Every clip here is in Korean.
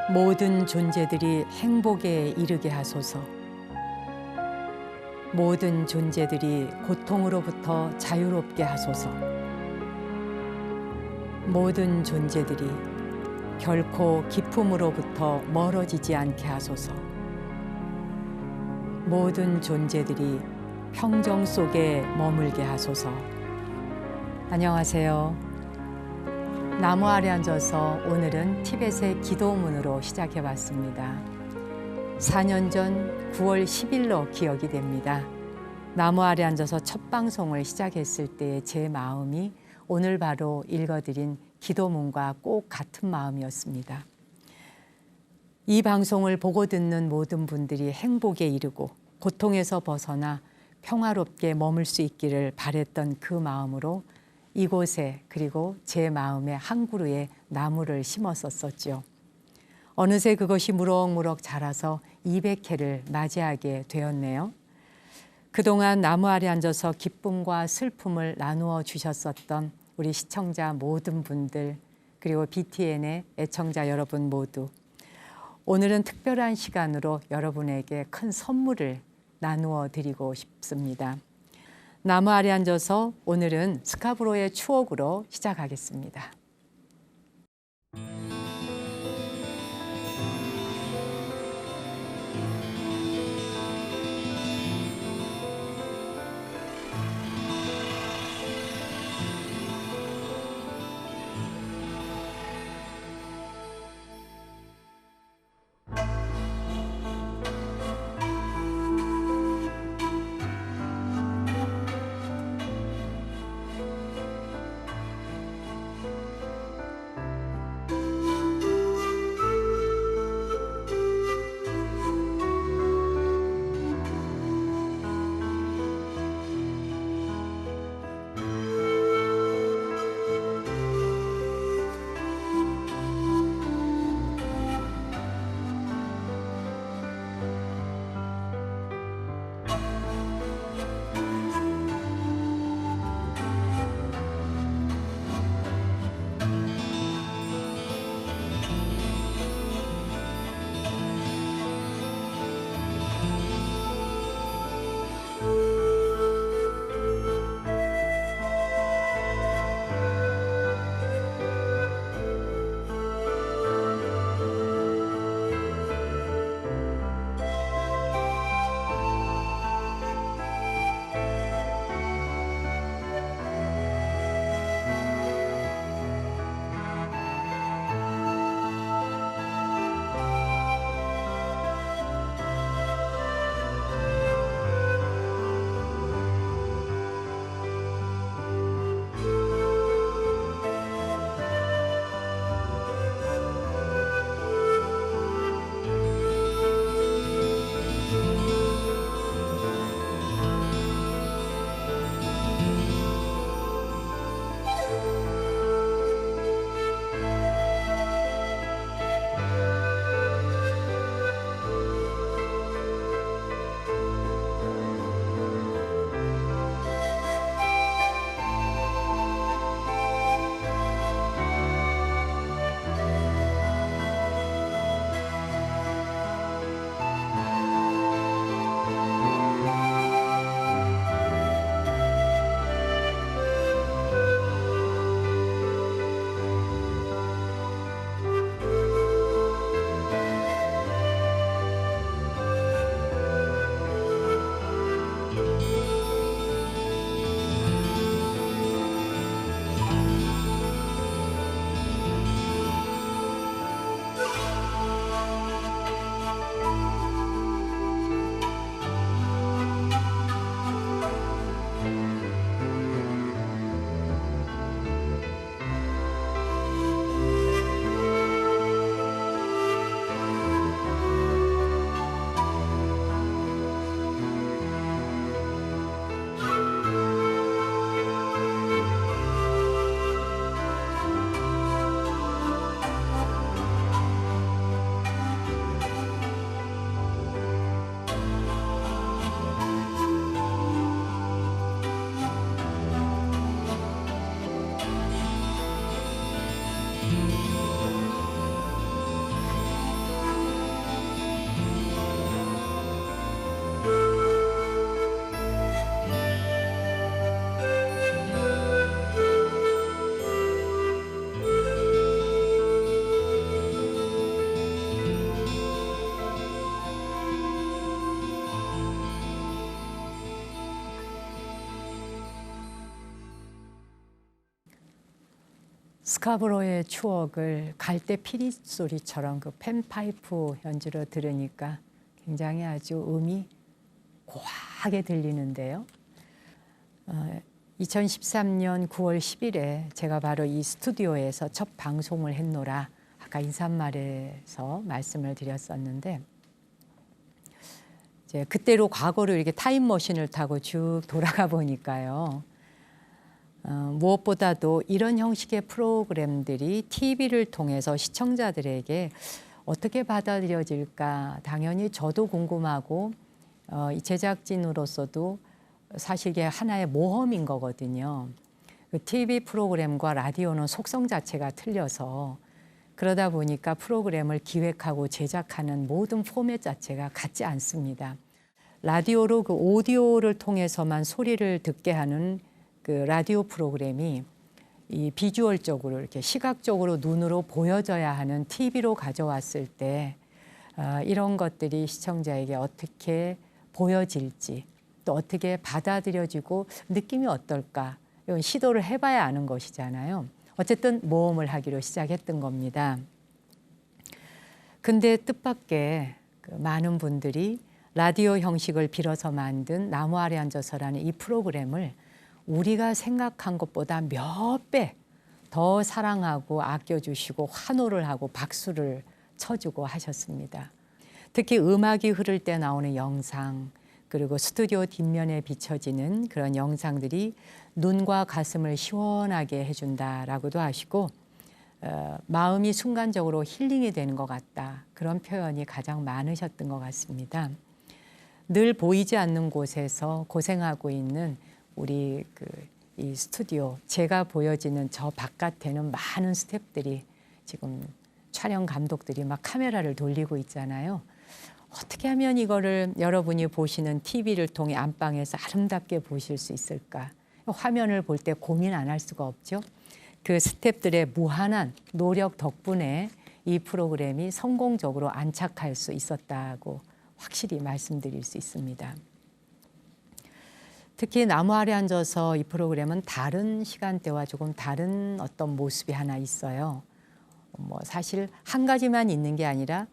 모든 존재들이 행복에 이르게 하소서. 모든 존재들이 고통으로부터 자유롭게 하소서. 모든 존재들이 결코 기쁨으로부터 멀어지지 않게 하소서. 모든 존재들이 평정 속에 머물게 하소서. 안녕하세요. 나무 아래 앉아서 오늘은 티벳의 기도문으로 시작해 봤습니다. 4년 전 9월 10일로 기억이 됩니다. 나무 아래 앉아서 첫 방송을 시작했을 때의 제 마음이 오늘 바로 읽어드린 기도문과 꼭 같은 마음이었습니다. 이 방송을 보고 듣는 모든 분들이 행복에 이르고 고통에서 벗어나 평화롭게 머물 수 있기를 바랬던 그 마음으로 이곳에 그리고 제 마음의 한 그루에 나무를 심었었죠. 어느새 그것이 무럭무럭 자라서 200회를 맞이하게 되었네요. 그동안 나무 아래 앉아서 기쁨과 슬픔을 나누어 주셨었던 우리 시청자 모든 분들 그리고 BTN의 애청자 여러분 모두 오늘은 특별한 시간으로 여러분에게 큰 선물을 나누어 드리고 싶습니다. 나무 아래 앉아서 오늘은 스카브로의 추억으로 시작하겠습니다. 스카보로의 추억을 갈대 피리 소리처럼 그 팬파이프 연주로 들으니까 굉장히 아주 음이 고하게 들리는데요. 2013년 9월 10일에 제가 바로 이 스튜디오에서 첫 방송을 했노라 아까 인사말에서 말씀을 드렸었는데, 이제 그때로 과거로 이렇게 타임머신을 타고 쭉 돌아가 보니까요. 무엇보다도 이런 형식의 프로그램들이 TV를 통해서 시청자들에게 어떻게 받아들여질까 당연히 저도 궁금하고 이 제작진으로서도 사실 이게 하나의 모험인 거거든요. 그 TV 프로그램과 라디오는 속성 자체가 틀려서 그러다 보니까 프로그램을 기획하고 제작하는 모든 포맷 자체가 같지 않습니다. 라디오로 그 오디오를 통해서만 소리를 듣게 하는 그 라디오 프로그램이 이 비주얼적으로 이렇게 시각적으로 눈으로 보여져야 하는 TV로 가져왔을 때 이런 것들이 시청자에게 어떻게 보여질지 또 어떻게 받아들여지고 느낌이 어떨까 이런 시도를 해봐야 아는 것이잖아요. 어쨌든 모험을 하기로 시작했던 겁니다. 근데 뜻밖의 그 많은 분들이 라디오 형식을 빌어서 만든 나무 아래 앉아서라는 이 프로그램을 우리가 생각한 것보다 몇 배 더 사랑하고 아껴주시고 환호를 하고 박수를 쳐주고 하셨습니다. 특히 음악이 흐를 때 나오는 영상 그리고 스튜디오 뒷면에 비춰지는 그런 영상들이 눈과 가슴을 시원하게 해준다라고도 하시고 마음이 순간적으로 힐링이 되는 것 같다. 그런 표현이 가장 많으셨던 것 같습니다. 늘 보이지 않는 곳에서 고생하고 있는 우리 이 스튜디오, 제가 보여지는 저 바깥에는 많은 스태프들이 지금 촬영 감독들이 막 카메라를 돌리고 있잖아요. 어떻게 하면 이거를 여러분이 보시는 TV를 통해 안방에서 아름답게 보실 수 있을까? 화면을 볼 때 고민 안 할 수가 없죠. 그 스태프들의 무한한 노력 덕분에 이 프로그램이 성공적으로 안착할 수 있었다고 확실히 말씀드릴 수 있습니다. 특히 나무 아래 앉아서 이 프로그램은 다른 시간대와 조금 다른 어떤 모습이 하나 있어요. 사실 한 가지만 있는 게 아니라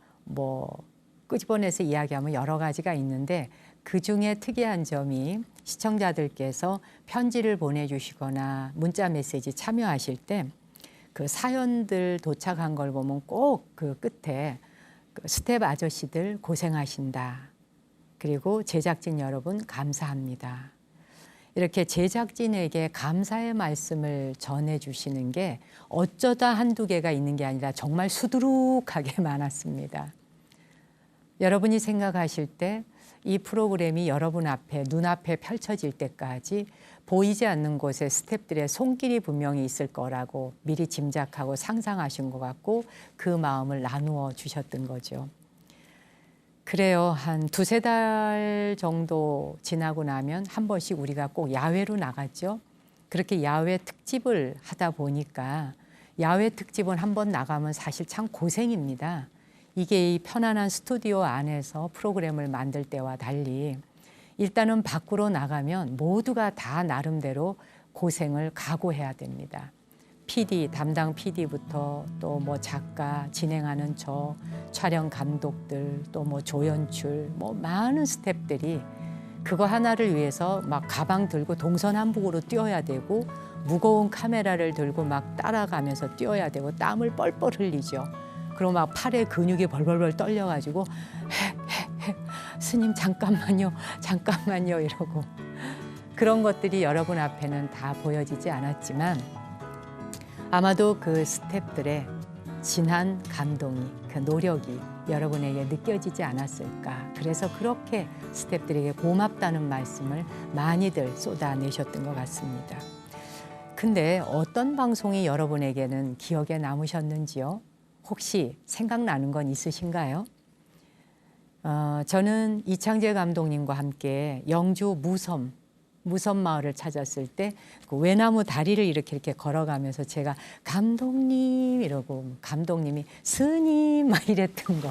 끄집어내서 이야기하면 여러 가지가 있는데 그중에 특이한 점이 시청자들께서 편지를 보내주시거나 문자 메시지 참여하실 때 그 사연들 도착한 걸 보면 꼭 그 끝에 그 스텝 아저씨들 고생하신다. 그리고 제작진 여러분 감사합니다. 이렇게 제작진에게 감사의 말씀을 전해주시는 게 어쩌다 한두 개가 있는 게 아니라 정말 수두룩하게 많았습니다. 여러분이 생각하실 때 이 프로그램이 여러분 앞에 눈앞에 펼쳐질 때까지 보이지 않는 곳에 스태프들의 손길이 분명히 있을 거라고 미리 짐작하고 상상하신 것 같고 그 마음을 나누어 주셨던 거죠. 그래요. 한 두세 달 정도 지나고 나면 한 번씩 우리가 꼭 야외로 나갔죠. 그렇게 야외 특집을 하다 보니까 야외 특집은 한 번 나가면 사실 참 고생입니다. 이게 이 편안한 스튜디오 안에서 프로그램을 만들 때와 달리 일단은 밖으로 나가면 모두가 다 나름대로 고생을 각오해야 됩니다. PD, 담당 PD부터 또 작가, 진행하는 저, 촬영 감독들, 또 조연출, 많은 스태프들이 그거 하나를 위해서 막 가방 들고 동서남북으로 뛰어야 되고 무거운 카메라를 들고 막 따라가면서 뛰어야 되고 땀을 뻘뻘 흘리죠. 그리고 막 팔에 근육이 벌벌벌 떨려가지고 스님 잠깐만요 이러고 그런 것들이 여러분 앞에는 다 보여지지 않았지만 아마도 그 스태프들의 진한 감동이 그 노력이 여러분에게 느껴지지 않았을까. 그래서 그렇게 스태프들에게 고맙다는 말씀을 많이들 쏟아내셨던 것 같습니다. 근데 어떤 방송이 여러분에게는 기억에 남으셨는지요? 혹시 생각나는 건 있으신가요? 저는 이창재 감독님과 함께 영주 무섬 마을을 찾았을 때 그 외나무 다리를 이렇게 걸어가면서 제가 감독님 이러고 감독님이 스님 막 이랬던 거.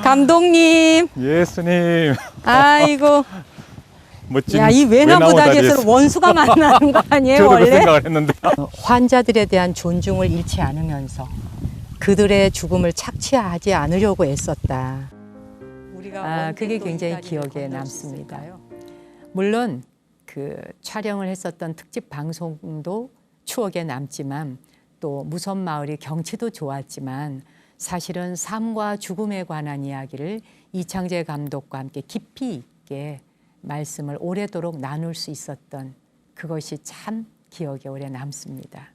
감독님. 예수님. 아이고. 멋진 야, 이 외나무 다리에서는 원수가 만나는 거 아니에요, 저도 그 원래? 생각을 했는데. 환자들에 대한 존중을 잃지 않으면서 그들의 죽음을 착취하지 않으려고 애썼다. 그게 굉장히 기억에 남습니다. 물론 그 촬영을 했었던 특집 방송도 추억에 남지만 또 무선마을의 경치도 좋았지만 사실은 삶과 죽음에 관한 이야기를 이창재 감독과 함께 깊이 있게 말씀을 오래도록 나눌 수 있었던 그것이 참 기억에 오래 남습니다.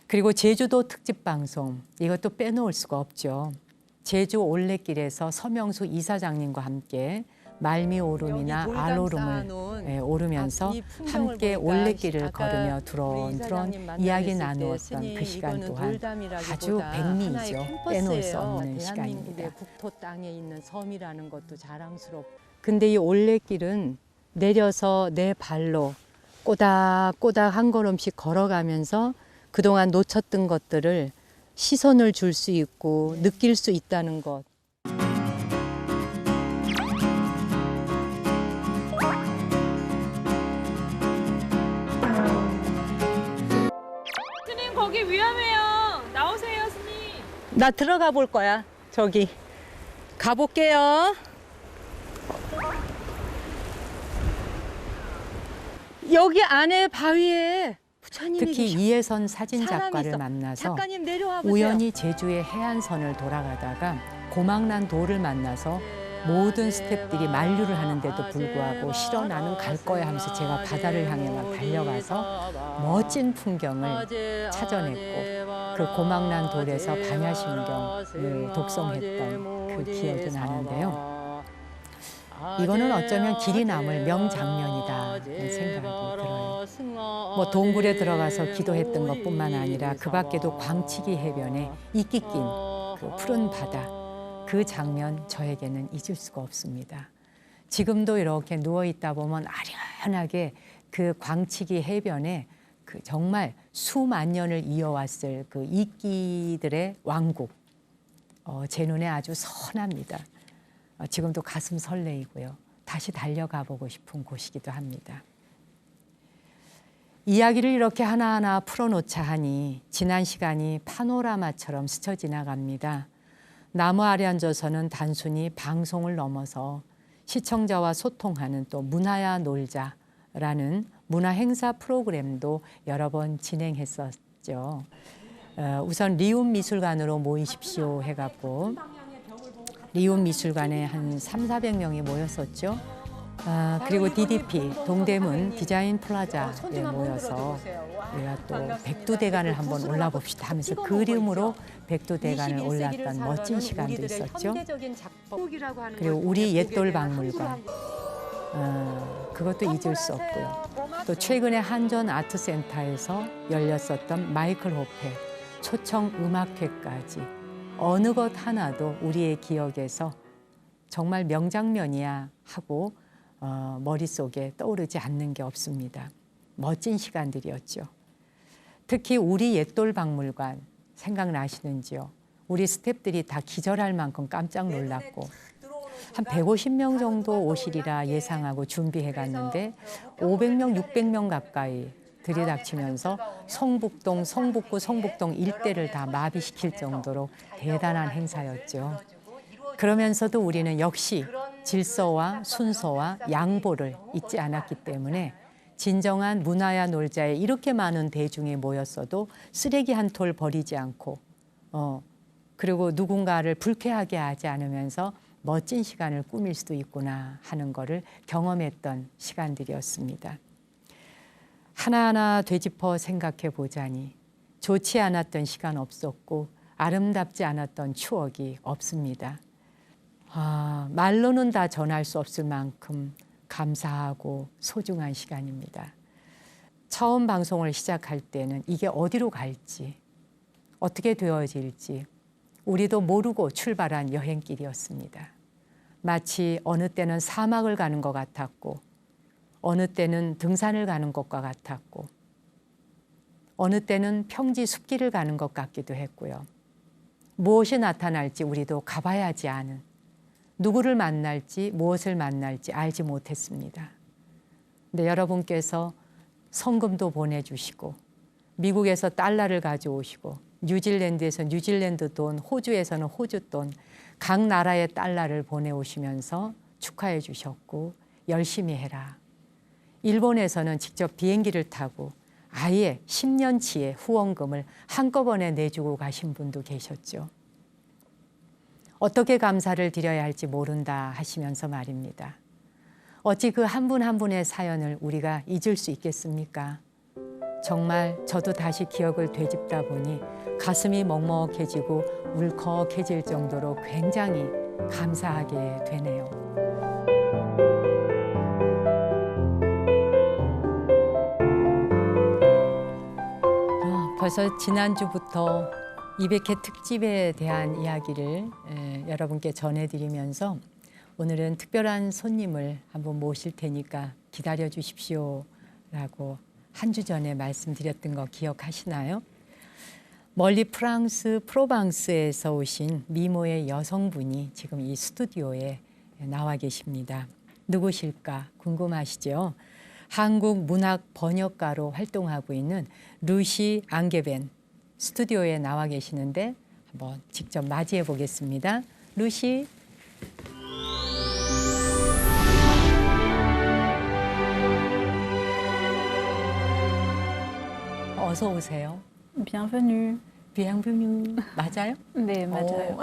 그리고 제주도 특집 방송 이것도 빼놓을 수가 없죠. 제주 올레길에서 서명수 이사장님과 함께 말미 오름이나 알오름을 오르면서 함께 올레길을 걸으며 두런두런 이야기 나누었던 그 시간 또한 아주 백미이죠. 빼놓을 수 없는 시간입니다. 국토 땅에 있는 섬이라는 것도 자랑스럽고. 근데 이 올레길은 내려서 내 발로 꼬닥꼬닥 한 걸음씩 걸어가면서 그동안 놓쳤던 것들을 시선을 줄 수 있고 느낄 수 있다는 것. 스님 거기 위험해요. 나오세요, 스님. 나 들어가 볼 거야. 저기 가볼게요. 여기 안에 바위에 부처님이 특히 계셔. 이혜선 사진작가를 만나서 작가님 내려와 보세요. 우연히 제주의 해안선을 돌아가다가 고막난 돌을 만나서 모든 스태프들이 만류를 하는데도 불구하고 싫어 나는 갈 거야 하면서 제가 바다를 향해 막 달려가서 멋진 풍경을 찾아냈고 그 고막난 돌에서 반야심경을 독송했던 그 기억이 나는데요. 이거는 어쩌면 길이 남을 명장면이다 생각이 들어요. 뭐 동굴에 들어가서 기도했던 것뿐만 아니라 그 밖에도 광치기 해변에 이끼 낀 그 푸른 바다 그 장면 저에게는 잊을 수가 없습니다. 지금도 이렇게 누워 있다 보면 아련하게 그 광치기 해변에 그 정말 수만 년을 이어왔을 그 이끼들의 왕국 제 눈에 아주 선합니다. 지금도 가슴 설레이고요. 다시 달려가 보고 싶은 곳이기도 합니다. 이야기를 이렇게 하나하나 풀어놓자 하니 지난 시간이 파노라마처럼 스쳐 지나갑니다. 나무 아래 앉아서는 단순히 방송을 넘어서 시청자와 소통하는 또 문화야 놀자라는 문화 행사 프로그램도 여러 번 진행했었죠. 우선 리움 미술관으로 모이십시오 해갖고 리움 미술관에 한 300~400명이 모였었죠. 그리고 DDP 동대문 디자인 플라자에 모여서 우리가 또 백두대간을 한번 올라봅시다 하면서 그림으로 백두대간을 올랐던 멋진 시간도 있었죠. 그리고 우리 옛돌 박물관 그것도 잊을 수 없고요. 또 최근에 한전 아트센터에서 열렸었던 마이클 호페 초청 음악회까지 어느 것 하나도 우리의 기억에서 정말 명장면이야 하고 머릿속에 떠오르지 않는 게 없습니다. 멋진 시간들이었죠. 특히 우리 옛돌 박물관 생각나시는지요? 우리 스태프들이 다 기절할 만큼 깜짝 놀랐고 한 150명 정도 오시리라 예상하고 준비해 갔는데 500명, 600명 가까이 들이닥치면서 성북동, 성북구, 성북동 일대를 다 마비시킬 정도로 대단한 행사였죠. 그러면서도 우리는 역시 질서와 순서와 양보를 잊지 않았기 때문에 진정한 문화야 놀자에 이렇게 많은 대중이 모였어도 쓰레기 한 톨 버리지 않고 그리고 누군가를 불쾌하게 하지 않으면서 멋진 시간을 꾸밀 수도 있구나 하는 거를 경험했던 시간들이었습니다. 하나하나 되짚어 생각해 보자니 좋지 않았던 시간 없었고 아름답지 않았던 추억이 없습니다. 말로는 다 전할 수 없을 만큼 감사하고 소중한 시간입니다. 처음 방송을 시작할 때는 이게 어디로 갈지, 어떻게 되어질지 우리도 모르고 출발한 여행길이었습니다. 마치 어느 때는 사막을 가는 것 같았고 어느 때는 등산을 가는 것과 같았고 어느 때는 평지 숲길을 가는 것 같기도 했고요. 무엇이 나타날지 우리도 가봐야지 아는 누구를 만날지 무엇을 만날지 알지 못했습니다. 근데 여러분께서 성금도 보내주시고 미국에서 달러를 가져오시고 뉴질랜드에서 뉴질랜드 돈, 호주에서는 호주 돈, 각 나라의 달러를 보내오시면서 축하해 주셨고 열심히 해라. 일본에서는 직접 비행기를 타고 아예 10년치의 후원금을 한꺼번에 내주고 가신 분도 계셨죠. 어떻게 감사를 드려야 할지 모른다 하시면서 말입니다. 어찌 그 한 분 한 분의 사연을 우리가 잊을 수 있겠습니까? 정말 저도 다시 기억을 되짚다 보니 가슴이 먹먹해지고 울컥해질 정도로 굉장히 감사하게 되네요. 벌써 지난주부터 200회 특집에 대한 이야기를 여러분께 전해드리면서 오늘은 특별한 손님을 한번 모실 테니까 기다려 주십시오 라고 한 주 전에 말씀드렸던 거 기억하시나요? 멀리 프랑스 프로방스에서 오신 미모의 여성분이 지금 이 스튜디오에 나와 계십니다. 누구실까 궁금하시죠? 한국 문학 번역가로 활동하고 있는 루시 앙게벤 스튜디오에 나와 계시는데 한번 직접 맞이해 보겠습니다. 루시. 어서 오세요. Bienvenue. 비앙비뉴 맞아요? 네, 맞아요.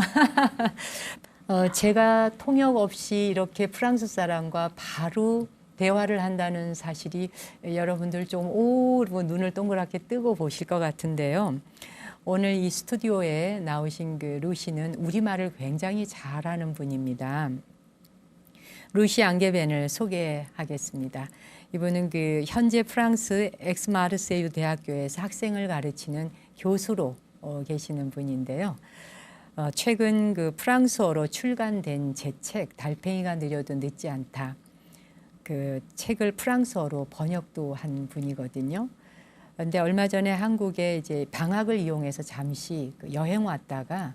제가 통역 없이 이렇게 프랑스 사람과 바로 대화를 한다는 사실이 여러분들 좀 눈을 동그랗게 뜨고 보실 것 같은데요. 오늘 이 스튜디오에 나오신 그 루시는 우리말을 굉장히 잘하는 분입니다. 루시 앙게벤을 소개하겠습니다. 이분은 그 현재 프랑스 엑스마르세유 대학교에서 학생을 가르치는 교수로 계시는 분인데요. 최근 그 프랑스어로 출간된 제 책 달팽이가 느려도 늦지 않다. 그 책을 프랑스어로 번역도 한 분이거든요. 그런데 얼마 전에 한국에 이제 방학을 이용해서 잠시 여행 왔다가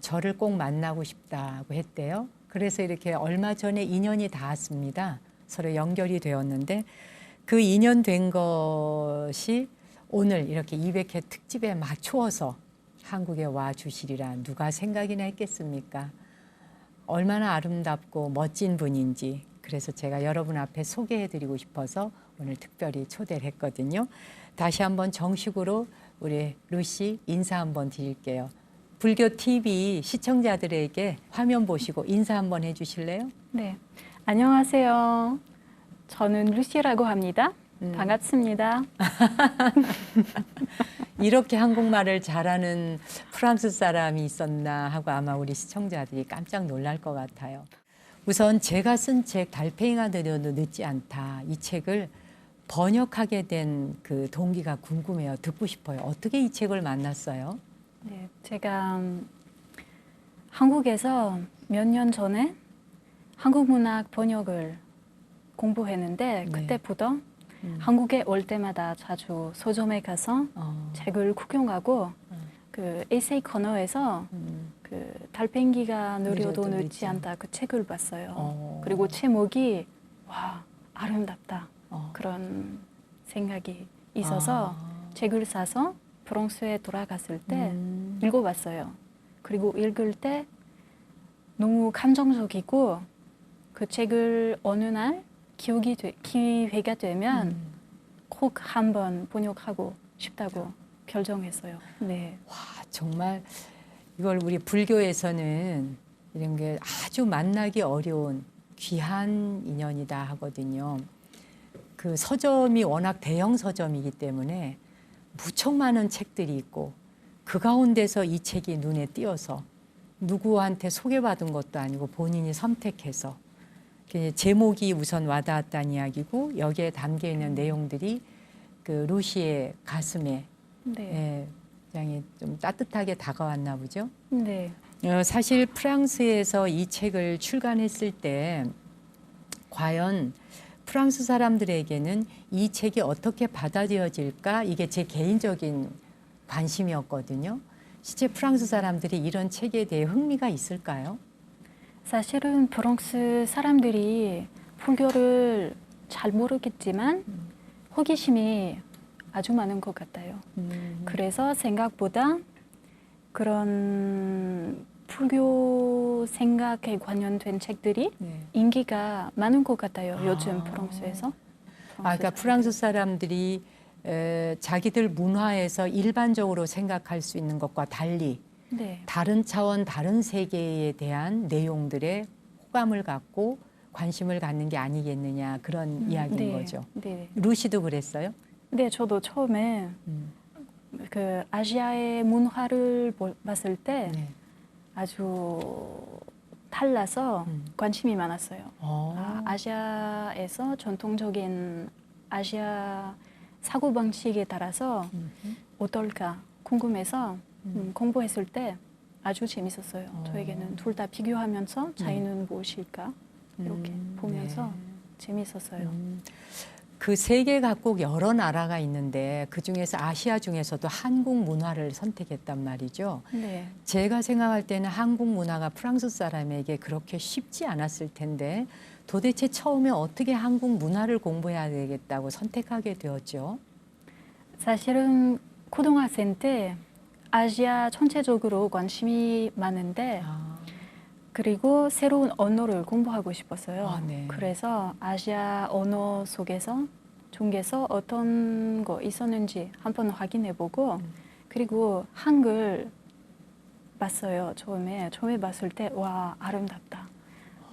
저를 꼭 만나고 싶다고 했대요. 그래서 이렇게 얼마 전에 인연이 닿았습니다. 서로 연결이 되었는데 그 인연 된 것이 오늘 이렇게 200회 특집에 맞추어서 한국에 와 주시리라 누가 생각이나 했겠습니까? 얼마나 아름답고 멋진 분인지 그래서 제가 여러분 앞에 소개해드리고 싶어서 오늘 특별히 초대를 했거든요. 다시 한번 정식으로 우리 루시 인사 한번 드릴게요. 불교 TV 시청자들에게 화면 보시고 인사 한번 해주실래요? 네, 안녕하세요. 저는 루시라고 합니다. 반갑습니다. 이렇게 한국말을 잘하는 프랑스 사람이 있었나 하고 아마 우리 시청자들이 깜짝 놀랄 것 같아요. 우선 제가 쓴 책 달팽이가 느려도 늦지 않다. 이 책을 번역하게 된 그 동기가 궁금해요. 듣고 싶어요. 어떻게 이 책을 만났어요? 네, 제가 한국에서 몇 년 전에 한국 문학 번역을 공부했는데 그때부터 한국에 올 때마다 자주 서점에 가서 책을 구경하고 그 에세이 코너에서 그 달팽이가 느려도 늦지 않다 그 책을 봤어요. 그리고 제목이 와 아름답다 그런 생각이 있어서 책을 사서 프랑스에 돌아갔을 때 읽어봤어요. 그리고 읽을 때 너무 감정적이고 그 책을 어느 날 기회가 되면 꼭 한번 번역하고 싶다고 결정했어요. 네. 와 정말 이걸 우리 불교에서는 이런 게 아주 만나기 어려운 귀한 인연이다 하거든요. 그 서점이 워낙 대형 서점이기 때문에 무척 많은 책들이 있고 그 가운데서 이 책이 눈에 띄어서 누구한테 소개받은 것도 아니고 본인이 선택해서 제목이 우선 와닿았다는 이야기고 여기에 담겨 있는 내용들이 그 루시의 가슴에 굉장히 좀 따뜻하게 다가왔나 보죠. 네. 사실 프랑스에서 이 책을 출간했을 때 과연 프랑스 사람들에게는 이 책이 어떻게 받아들여질까 이게 제 개인적인 관심이었거든요. 실제 프랑스 사람들이 이런 책에 대해 흥미가 있을까요? 사실은 프랑스 사람들이 불교를 잘 모르겠지만 호기심이 아주 많은 것 같아요. 그래서 생각보다 그런 불교 생각에 관련된 책들이 네. 인기가 많은 것 같아요. 요즘 프랑스에서. 그러니까 프랑스 사람들이 자기들 문화에서 일반적으로 생각할 수 있는 것과 달리 네. 다른 차원, 다른 세계에 대한 내용들에 호감을 갖고 관심을 갖는 게 아니겠느냐 그런 이야기인 네. 거죠. 네. 루시도 그랬어요? 네, 저도 처음에 그 아시아의 문화를 봤을 때 네. 아주 달라서 관심이 많았어요. 아시아에서 전통적인 아시아 사고방식에 따라서 어떨까 궁금해서 공부했을 때 아주 재밌었어요. 저에게는 둘 다 비교하면서 차이는 무엇일까 이렇게 보면서 재밌었어요. 그 세계 각국 여러 나라가 있는데 그중에서 아시아 중에서도 한국 문화를 선택했단 말이죠. 네. 제가 생각할 때는 한국 문화가 프랑스 사람에게 그렇게 쉽지 않았을 텐데 도대체 처음에 어떻게 한국 문화를 공부해야 되겠다고 선택하게 되었죠? 사실은 고등학생 때 아시아 전체적으로 관심이 많은데 그리고 새로운 언어를 공부하고 싶었어요. 네. 그래서 아시아 언어 속에서 중에서 어떤 거 있었는지 한번 확인해보고 그리고 한글 봤어요. 처음에 봤을 때 와 아름답다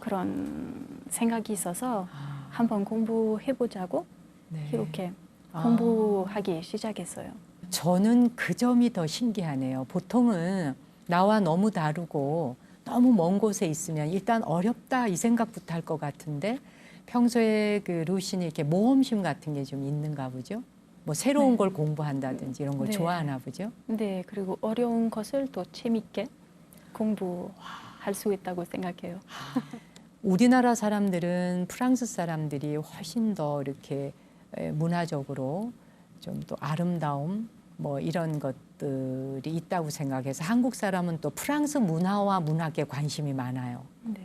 그런 생각이 있어서 한번 공부해보자고 네. 이렇게 공부하기 시작했어요. 저는 그 점이 더 신기하네요. 보통은 나와 너무 다르고 너무 먼 곳에 있으면 일단 어렵다 이 생각부터 할 것 같은데 평소에 그 루시는 이렇게 모험심 같은 게 좀 있는가 보죠? 뭐 새로운 네. 걸 공부한다든지 이런 걸 네. 좋아하나 보죠? 네, 그리고 어려운 것을 또 재밌게 공부할 수 있다고 생각해요. 우리나라 사람들은 프랑스 사람들이 훨씬 더 이렇게 문화적으로 좀 또 아름다움 뭐 이런 것들이 있다고 생각해서 한국 사람은 또 프랑스 문화와 문학에 관심이 많아요. 네.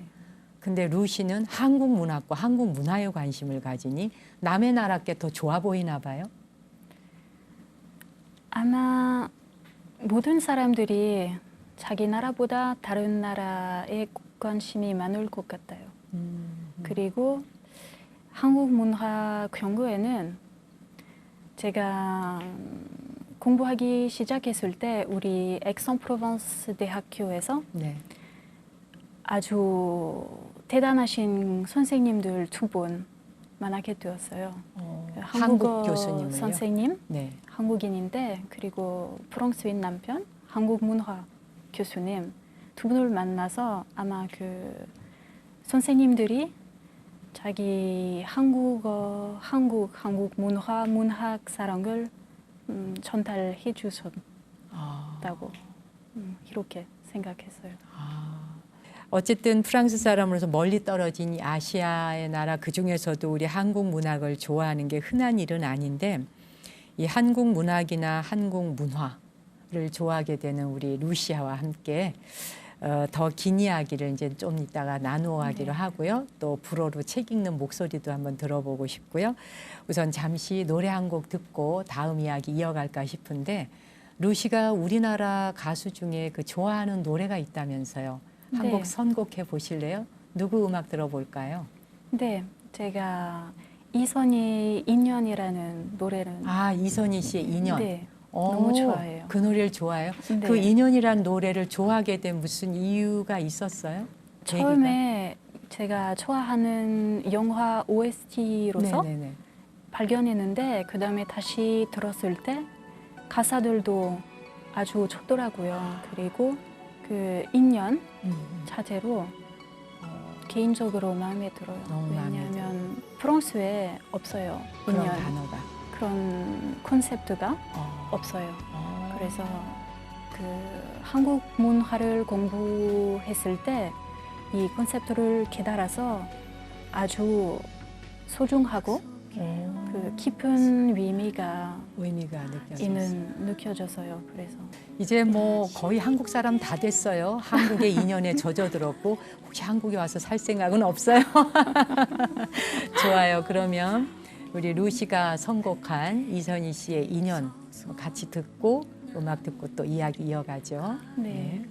근데 루시는 한국 문학과 한국 문화에 관심을 가지니 남의 나라 게 더 좋아 보이나 봐요. 아마 모든 사람들이 자기 나라보다 다른 나라에 관심이 많을 것 같아요. 그리고 한국 문화 경우에는 제가 공부하기 시작했을 때 우리 엑선-프로방스 대학교에서 네. 아주 대단하신 선생님들 2분 만나게 되었어요. 한국 교수님을요? 선생님, 네. 한국인인데 그리고 프랑스인 남편, 한국 문화 교수님 2분을 만나서 아마 그 선생님들이 자기 한국어, 한국 문화, 문학 사랑을 전달해 주셨다고 이렇게 생각했어요. 어쨌든 프랑스 사람으로서 멀리 떨어진 이 아시아의 나라 그중에서도 우리 한국 문학을 좋아하는 게 흔한 일은 아닌데 이 한국 문학이나 한국 문화를 좋아하게 되는 우리 루시아와 함께 더 긴 이야기를 이제 좀 이따가 나누어 가기로 하고요. 또 불어로 책 읽는 목소리도 한번 들어보고 싶고요. 우선 잠시 노래 한 곡 듣고 다음 이야기 이어갈까 싶은데 루시가 우리나라 가수 중에 그 좋아하는 노래가 있다면서요. 한 곡 네. 선곡해 보실래요? 누구 음악 들어볼까요? 네, 제가 이선희 인연이라는 노래는 이선희 씨의 인연. 네, 너무 좋아해요. 그 노래를 좋아해요? 네. 그 인연이라는 노래를 좋아하게 된 무슨 이유가 있었어요? 처음에 제가 좋아하는 영화 OST로서 네네네. 발견했는데 그 다음에 다시 들었을 때 가사들도 아주 좋더라고요. 그리고 그 인연 자체로 개인적으로 마음에 들어요. 너무 마음에 왜냐하면 프랑스에 없어요. 그런 인연 단어가. 그런 콘셉트가 어. 없어요. 그래서 그 한국 문화를 공부했을 때 이 콘셉트를 깨달아서 아주 소중하고 그 깊은 의미가 의미가 느껴졌어요. 느껴져서요. 그래서 이제 뭐 거의 한국 사람 다 됐어요. 한국의 인연에 젖어들었고 혹시 한국에 와서 살 생각은 없어요? 좋아요. 그러면 우리 루시가 선곡한 이선희 씨의 인연 같이 듣고 음악 듣고 또 이야기 이어가죠. 네.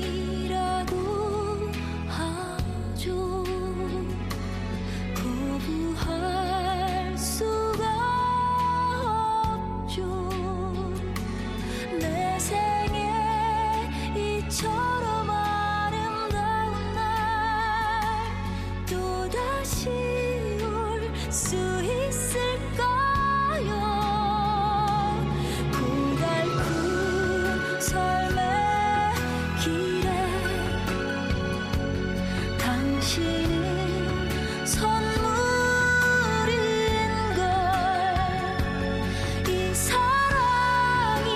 인연이라고 하죠. 거부할 수가 없죠. 내 생에 이처럼 아름다운 날 또다시 올 수 있을까요? 고달픈 삶의 길에 당신은 선물인 걸. 이 사랑이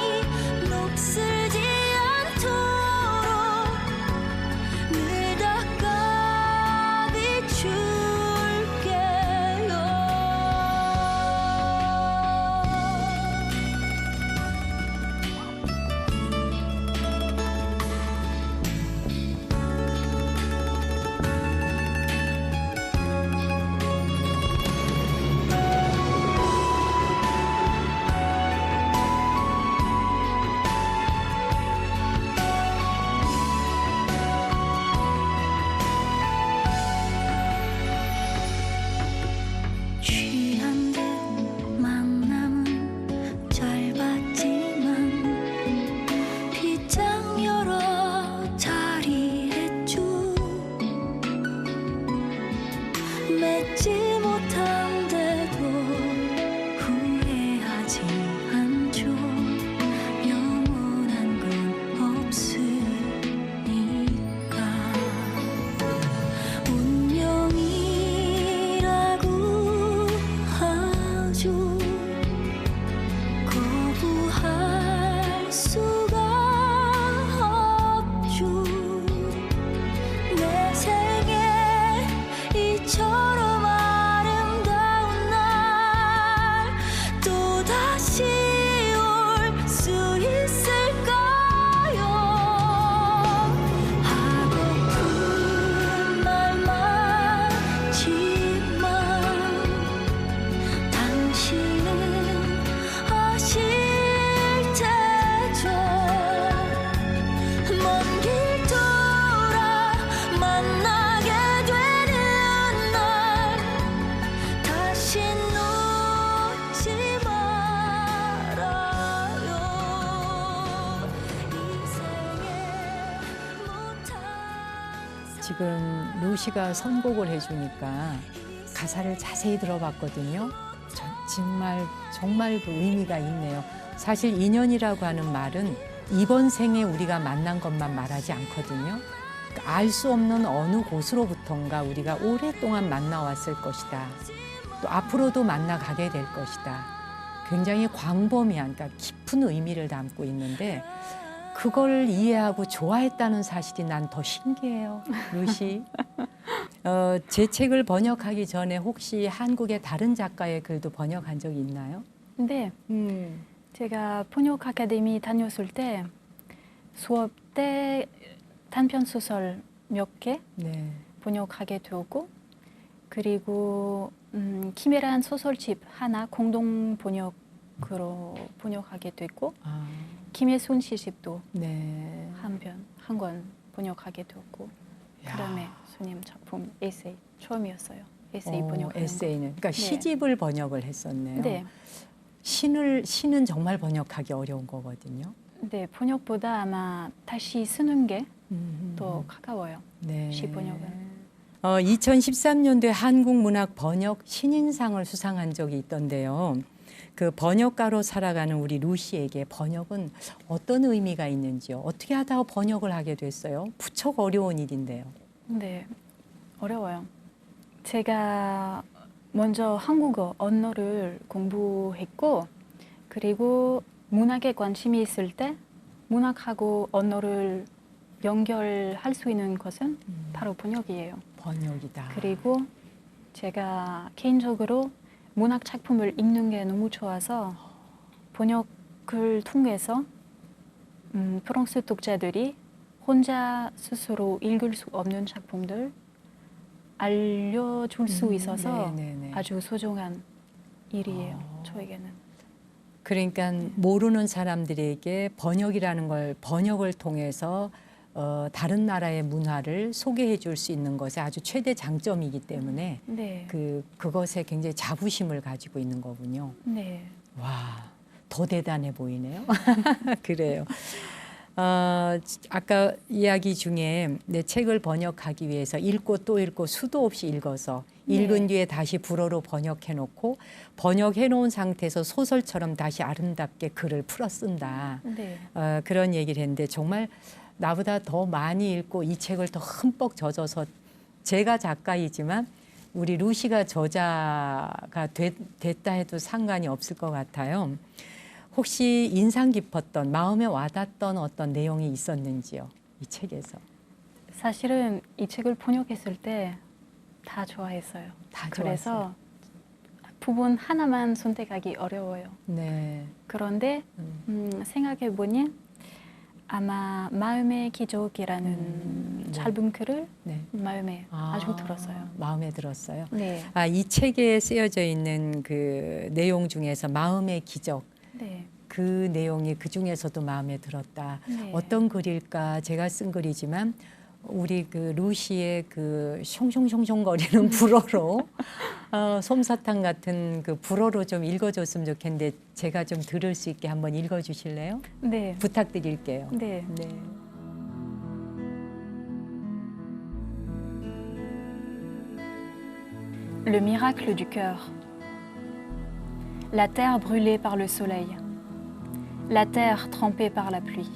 녹슬지 않도록 늘 닦아 비출게요. 취한 듯 만남은 짧았지만 빗장 여러 자리했죠. 맺지 못한데도 후회하지 않죠. 영원한 건 없으니까. 운명이라고 하죠. 거부할 수가 없죠. 내 생에 이처럼 아름다운 날 또다시 올 수 있을까요? 하고픈 말 많지만 당신은 아실 테죠. 먼 길 돌아 만나게 되는 날 다시 놓지 말아요. 이 생에 못한 지금 루시가 선곡을 해주니까 가사를 자세히 들어봤거든요. 정말 그 의미가 있네요. 사실 인연이라고 하는 말은 이번 생에 우리가 만난 것만 말하지 않거든요. 알 수 없는 어느 곳으로부턴가 우리가 오랫동안 만나왔을 것이다. 또 앞으로도 만나가게 될 것이다. 굉장히 광범위한, 그러니까 깊은 의미를 담고 있는데 그걸 이해하고 좋아했다는 사실이 난 더 신기해요, 루시. 제 책을 번역하기 전에 혹시 한국의 다른 작가의 글도 번역한 적이 있나요? 근데 제가 번역 아카데미 다녔을 때 수업 때 단편 소설 몇 개 네. 번역하게 되었고, 그리고 키메란 소설집 하나 공동 번역으로 번역하게 됐고, 아, 김의 손시집도 네. 한 권 번역하게 되었고, 야. 그다음에 손님 작품 에세이 처음이었어요. 에세이 번역하는 에세이는 그러니까 네. 시집을 번역을 했었네요. 네, 시는 정말 번역하기 어려운 거거든요. 네 번역보다 아마 다시 쓰는 게 더 음. 가까워요. 네. 시 번역은. 2013년도에 한국문학 번역 신인상을 수상한 적이 있던데요. 그 번역가로 살아가는 우리 루시에게 번역은 어떤 의미가 있는지요? 어떻게 하다가 번역을 하게 됐어요? 무척 어려운 일인데요. 네, 어려워요. 제가 먼저 한국어 언어를 공부했고, 그리고 문학에 관심이 있을 때 문학하고 언어를 연결할 수 있는 것은 바로 번역이에요. 번역이다. 그리고 제가 개인적으로 문학 작품을 읽는 게 너무 좋아서 번역을 통해서 프랑스 독자들이 혼자 스스로 읽을 수 없는 작품들 알려줄 수 있어서 네네네. 아주 소중한 일이에요. 저에게는. 그러니까 모르는 사람들에게 번역을 통해서 다른 나라의 문화를 소개해 줄 수 있는 것이 아주 최대 장점이기 때문에 네. 그것에 굉장히 자부심을 가지고 있는 거군요. 네. 와, 더 대단해 보이네요. 그래요. 아까 이야기 중에 내 책을 번역하기 위해서 읽고 또 읽고 수도 없이 읽어서 읽은 뒤에 다시 불어로 번역해 놓고 번역해 놓은 상태에서 소설처럼 다시 아름답게 글을 풀어 쓴다. 네. 그런 얘기를 했는데 정말 나보다 더 많이 읽고 이 책을 더 흠뻑 젖어서 제가 작가이지만 우리 루시가 저자가 됐다 해도 상관이 없을 것 같아요. 혹시 인상 깊었던, 마음에 와닿던 어떤 내용이 있었는지요? 이 책에서. 사실은 이 책을 번역했을 때 다 좋아했어요. 다 그래서 좋았어요. 부분 하나만 선택하기 어려워요. 네. 그런데 생각해 보니 아마 마음의 기적이라는 짧은 글을 네. 마음에 아주 들었어요. 마음에 들었어요. 네. 이 책에 쓰여져 있는 그 내용 중에서 마음의 기적, 네. 그 내용이 그 중에서도 마음에 들었다. 네. 어떤 글일까? 제가 쓴 글이지만 우리 그 루시의 그 숑숑숑숑거리는 불어로 솜사탕 같은 그 불어로 좀 읽어줬으면 좋겠는데 제가 좀 들을 수 있게 한번 읽어주실래요? 네. 부탁드릴게요. 네. 네. Le miracle du cœur. La terre brûlée par le soleil. La terre trempée par la pluie.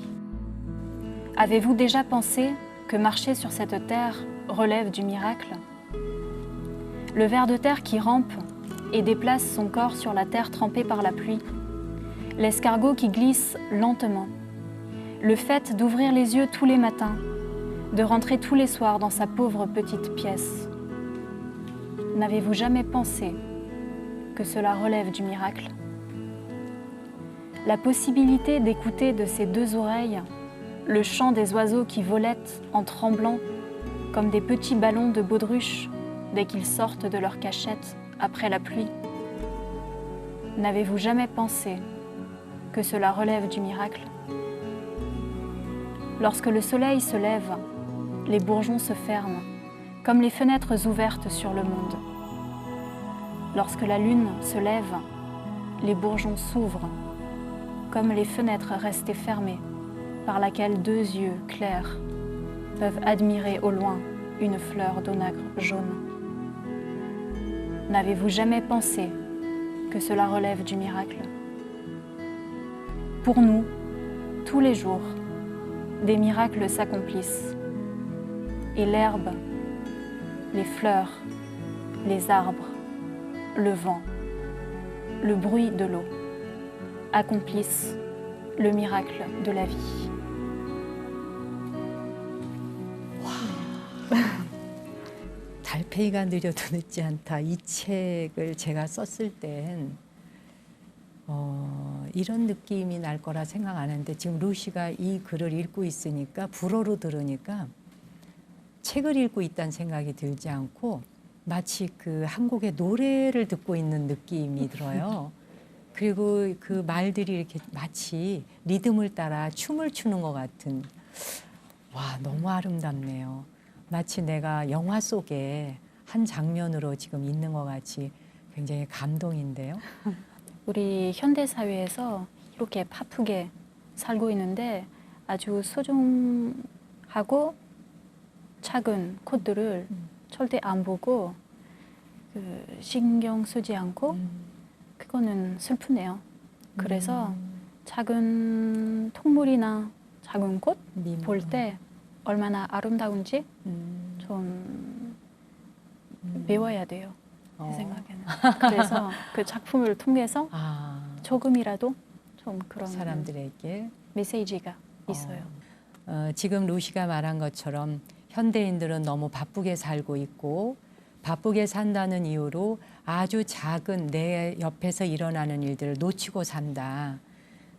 Avez-vous déjà pensé que marcher sur cette terre relève du miracle? Le ver de terre qui rampe et déplace son corps sur la terre trempée par la pluie. L'escargot qui glisse lentement. Le fait d'ouvrir les yeux tous les matins, de rentrer tous les soirs dans sa pauvre petite pièce. N'avez-vous jamais pensé que cela relève du miracle? La possibilité d'écouter de ses deux oreilles le chant des oiseaux qui volettent en tremblant comme des petits ballons de baudruche dès qu'ils sortent de leur cachette après la pluie. N'avez-vous jamais pensé que cela relève du miracle? Lorsque le soleil se lève, les bourgeons se ferment comme les fenêtres ouvertes sur le monde. Lorsque la lune se lève, les bourgeons s'ouvrent comme les fenêtres restées fermées par laquelle deux yeux clairs peuvent admirer au loin une fleur d'onagre jaune. N'avez-vous jamais pensé que cela relève du miracle? Pour nous, tous les jours, des miracles s'accomplissent. Et l'herbe, les fleurs, les arbres, le vent, le bruit de l'eau accomplissent le miracle de la vie. 달팽이가 느려도 늦지 않다. 이 책을 제가 썼을 땐 이런 느낌이 날 거라 생각 안 했는데 지금 루시가 이 글을 읽고 있으니까 불어로 들으니까 책을 읽고 있다는 생각이 들지 않고 마치 그 한국의 노래를 듣고 있는 느낌이 들어요. 그리고 그 말들이 이렇게 마치 리듬을 따라 춤을 추는 것 같은, 와, 너무 아름답네요. 마치 내가 영화 속에 한 장면으로 지금 있는 것 같이 굉장히 감동인데요. 우리 현대 사회에서 이렇게 바쁘게 살고 있는데 아주 소중하고 작은 것들을 절대 안 보고 신경 쓰지 않고 그거는 슬프네요. 그래서 작은 동물이나 작은 꽃 볼 때 얼마나 아름다운지 좀 배워야 돼요. 제 생각에는. 그래서 그 작품을 통해서 조금이라도 좀 그런 사람들에게 메시지가 있어요. 지금 루시가 말한 것처럼 현대인들은 너무 바쁘게 살고 있고 바쁘게 산다는 이유로 아주 작은 내 옆에서 일어나는 일들을 놓치고 산다.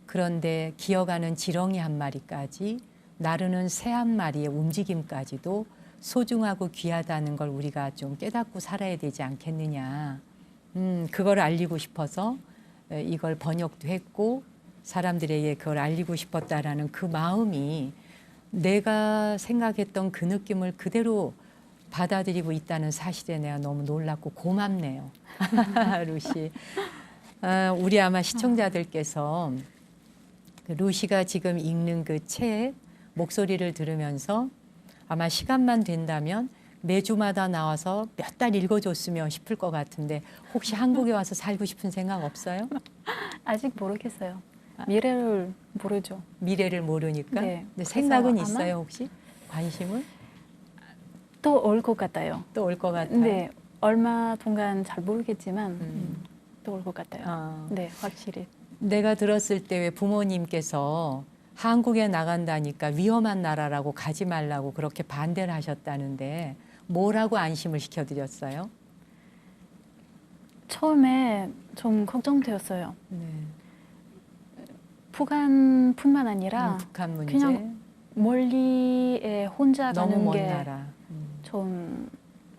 그런데 기어가는 지렁이 한 마리까지 나르는 새 한 마리의 움직임까지도 소중하고 귀하다는 걸 우리가 좀 깨닫고 살아야 되지 않겠느냐. 그걸 알리고 싶어서 이걸 번역도 했고 사람들에게 그걸 알리고 싶었다라는 그 마음이 내가 생각했던 그 느낌을 그대로 받아들이고 있다는 사실에 내가 너무 놀랍고 고맙네요. 루시. 우리 아마 시청자들께서 루시가 지금 읽는 그 책 목소리를 들으면서 아마 시간만 된다면 매주마다 나와서 몇 달 읽어줬으면 싶을 것 같은데 혹시 한국에 와서 살고 싶은 생각 없어요? 아직 모르겠어요. 미래를 모르죠. 미래를 모르니까? 네. 근데 생각은 아마 있어요 혹시? 관심은? 또 올 것 같아요. 또 올 것 같아요? 네. 얼마 동안 잘 모르겠지만 또 올 것 같아요. 아. 네, 확실히. 내가 들었을 때 왜 부모님께서 한국에 나간다니까 위험한 나라라고 가지 말라고 그렇게 반대를 하셨다는데 뭐라고 안심을 시켜드렸어요? 처음에 좀 걱정되었어요. 네. 북한뿐만 아니라 북한 문제 그냥 멀리에 혼자 너무 가는 먼 게 나라. 좀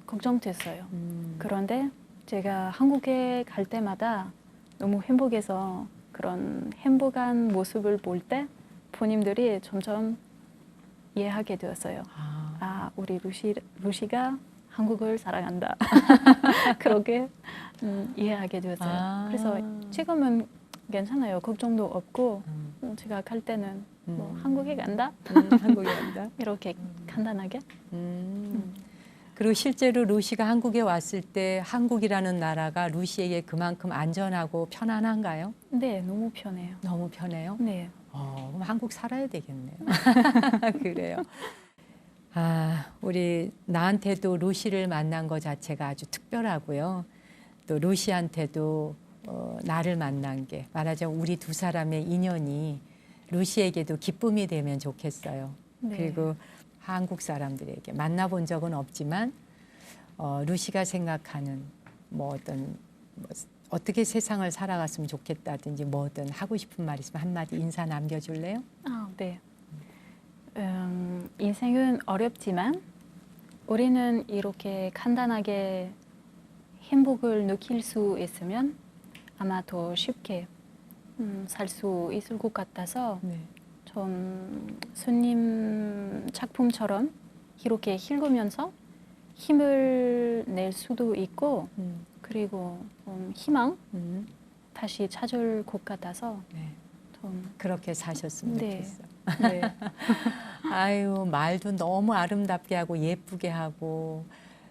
걱정됐어요. 그런데 제가 한국에 갈 때마다 너무 행복해서 그런 행복한 모습을 볼 때 부모님들이 점점 이해하게 되었어요. 아, 우리 루시가 한국을 사랑한다. 그렇게 이해하게 되었어요. 그래서 지금은 괜찮아요. 걱정도 없고 제가 갈 때는 뭐 한국에 간다. 한국에 간다. 이렇게 간단하게. 그리고 실제로 루시가 한국에 왔을 때 한국이라는 나라가 루시에게 그만큼 안전하고 편안한가요? 네, 너무 편해요. 너무 편해요? 네. 그럼 한국 살아야 되겠네요. 그래요. 우리 나한테도 루시를 만난 것 자체가 아주 특별하고요. 또 루시한테도 나를 만난 게 말하자면 우리 두 사람의 인연이 루시에게도 기쁨이 되면 좋겠어요. 네. 그리고 한국 사람들에게 만나본 적은 없지만 루시가 생각하는 어떻게 세상을 살아갔으면 좋겠다든지 뭐든 하고 싶은 말 있으면 한마디 인사 남겨줄래요? 네. 인생은 어렵지만 우리는 이렇게 간단하게 행복을 느낄 수 있으면 아마 더 쉽게 살 수 있을 것 같아서 네. 좀 스님 작품처럼 이렇게 읽으면서 힘을 낼 수도 있고 그리고 희망 다시 찾을 것 같아서 네. 좀 그렇게 사셨으면 네. 좋겠어요. 네. 아유, 말도 너무 아름답게 하고 예쁘게 하고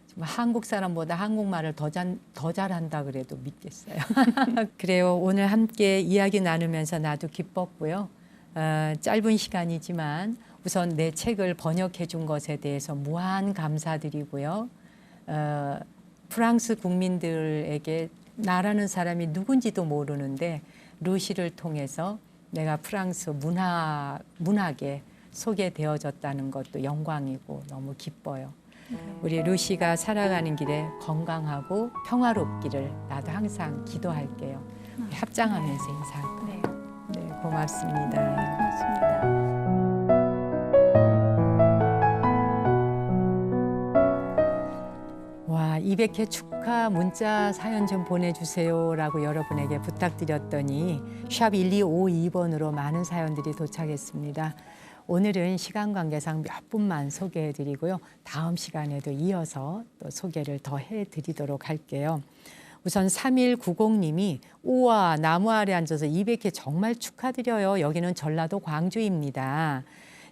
정말 한국 사람보다 한국말을 더 잘한다 그래도 믿겠어요. 그래요. 오늘 함께 이야기 나누면서 나도 기뻤고요. 짧은 시간이지만 우선 내 책을 번역해 준 것에 대해서 무한 감사드리고요. 프랑스 국민들에게 나라는 사람이 누군지도 모르는데 루시를 통해서 내가 프랑스 문학에 소개되어졌다는 것도 영광이고 너무 기뻐요. 우리 루시가 살아가는 길에 건강하고 평화롭기를 나도 항상 기도할게요. 우리 합장하면서 인사할까요? 네. 네, 고맙습니다. 고맙습니다. 와, 200회 축하 문자 사연 좀 보내주세요라고 여러분에게 부탁드렸더니 샵 1252번으로 많은 사연들이 도착했습니다. 오늘은 시간 관계상 몇 분만 소개해드리고요. 다음 시간에도 이어서 또 소개를 더 해드리도록 할게요. 우선 3190님이 우와, 나무 아래 앉아서 200회 정말 축하드려요. 여기는 전라도 광주입니다.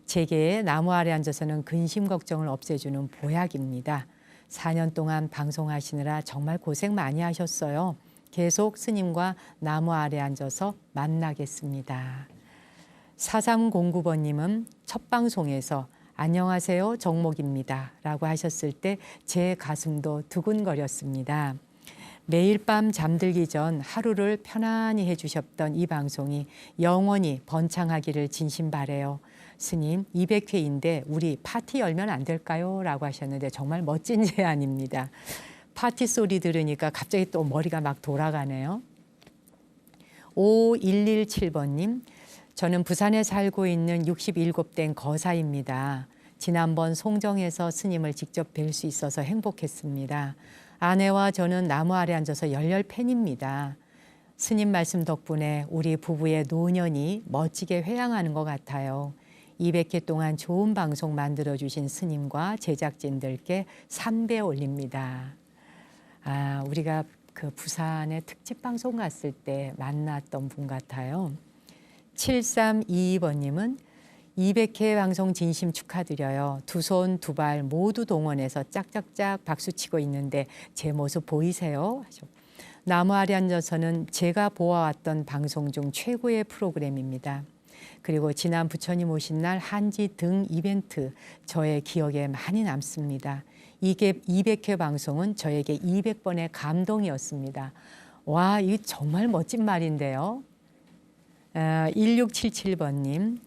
제게 나무 아래 앉아서는 근심 걱정을 없애주는 보약입니다. 4년 동안 방송하시느라 정말 고생 많이 하셨어요. 계속 스님과 나무 아래 앉아서 만나겠습니다. 4309번님은 첫 방송에서 안녕하세요 정목입니다 라고 하셨을 때 제 가슴도 두근거렸습니다. 매일 밤 잠들기 전 하루를 편안히 해주셨던 이 방송이 영원히 번창하기를 진심 바래요. 스님 200회인데 우리 파티 열면 안 될까요? 라고 하셨는데 정말 멋진 제안입니다. 파티 소리 들으니까 갑자기 또 머리가 막 돌아가네요. 5117번님, 저는 부산에 살고 있는 67된 거사입니다. 지난번 송정에서 스님을 직접 뵐 수 있어서 행복했습니다. 아내와 저는 나무 아래 앉아서 열렬 팬입니다. 스님 말씀 덕분에 우리 부부의 노년이 멋지게 회양하는 것 같아요. 200회 동안 좋은 방송 만들어주신 스님과 제작진들께 3배 올립니다. 우리가 그 부산에 특집 방송 갔을 때 만났던 분 같아요. 7322번님은 200회 방송 진심 축하드려요. 두 손 두 발 모두 동원해서 짝짝짝 박수치고 있는데 제 모습 보이세요? 나무 아래 앉아서는 제가 보아왔던 방송 중 최고의 프로그램입니다. 그리고 지난 부처님 오신 날 한지 등 이벤트 저의 기억에 많이 남습니다. 이게 200회 방송은 저에게 200번의 감동이었습니다. 와, 이게 정말 멋진 말인데요. 1677번님,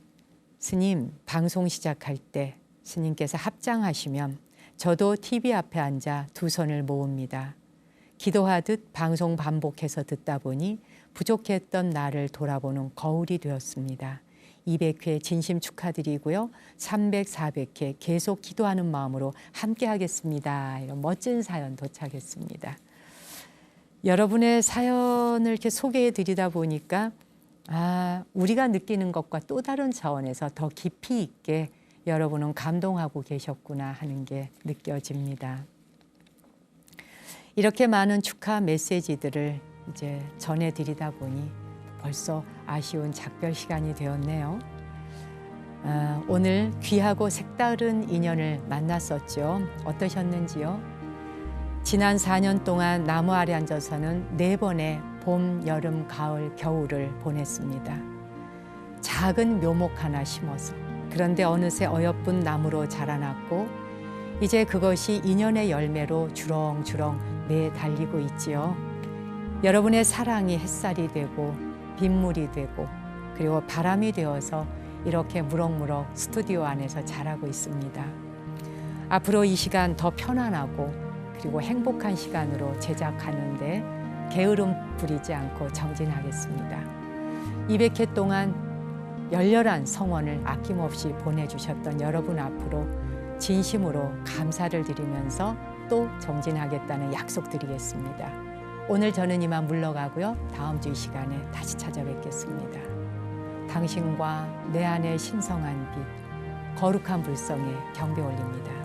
스님 방송 시작할 때 스님께서 합장하시면 저도 TV 앞에 앉아 두 손을 모읍니다. 기도하듯 방송 반복해서 듣다 보니 부족했던 나를 돌아보는 거울이 되었습니다. 200회 진심 축하드리고요. 300, 400회 계속 기도하는 마음으로 함께 하겠습니다. 이런 멋진 사연 도착했습니다. 여러분의 사연을 이렇게 소개해 드리다 보니까 우리가 느끼는 것과 또 다른 차원에서 더 깊이 있게 여러분은 감동하고 계셨구나 하는 게 느껴집니다. 이렇게 많은 축하 메시지들을 이제 전해드리다 보니 벌써 아쉬운 작별 시간이 되었네요. 오늘 귀하고 색다른 인연을 만났었죠. 어떠셨는지요? 지난 4년 동안 나무 아래 앉아서는 4번의 봄, 여름, 가을, 겨울을 보냈습니다. 작은 묘목 하나 심어서 그런데 어느새 어여쁜 나무로 자라났고 이제 그것이 인연의 열매로 주렁주렁 매달리고 있지요. 여러분의 사랑이 햇살이 되고 빗물이 되고 그리고 바람이 되어서 이렇게 무럭무럭 스튜디오 안에서 자라고 있습니다. 앞으로 이 시간 더 편안하고 그리고 행복한 시간으로 제작하는데 게으름 부리지 않고 정진하겠습니다. 200회 동안 열렬한 성원을 아낌없이 보내주셨던 여러분 앞으로 진심으로 감사를 드리면서 또 정진하겠다는 약속드리겠습니다. 오늘 저는 이만 물러가고요. 다음 주 이 시간에 다시 찾아뵙겠습니다. 당신과 내 안의 신성한 빛, 거룩한 불성에 경배 올립니다.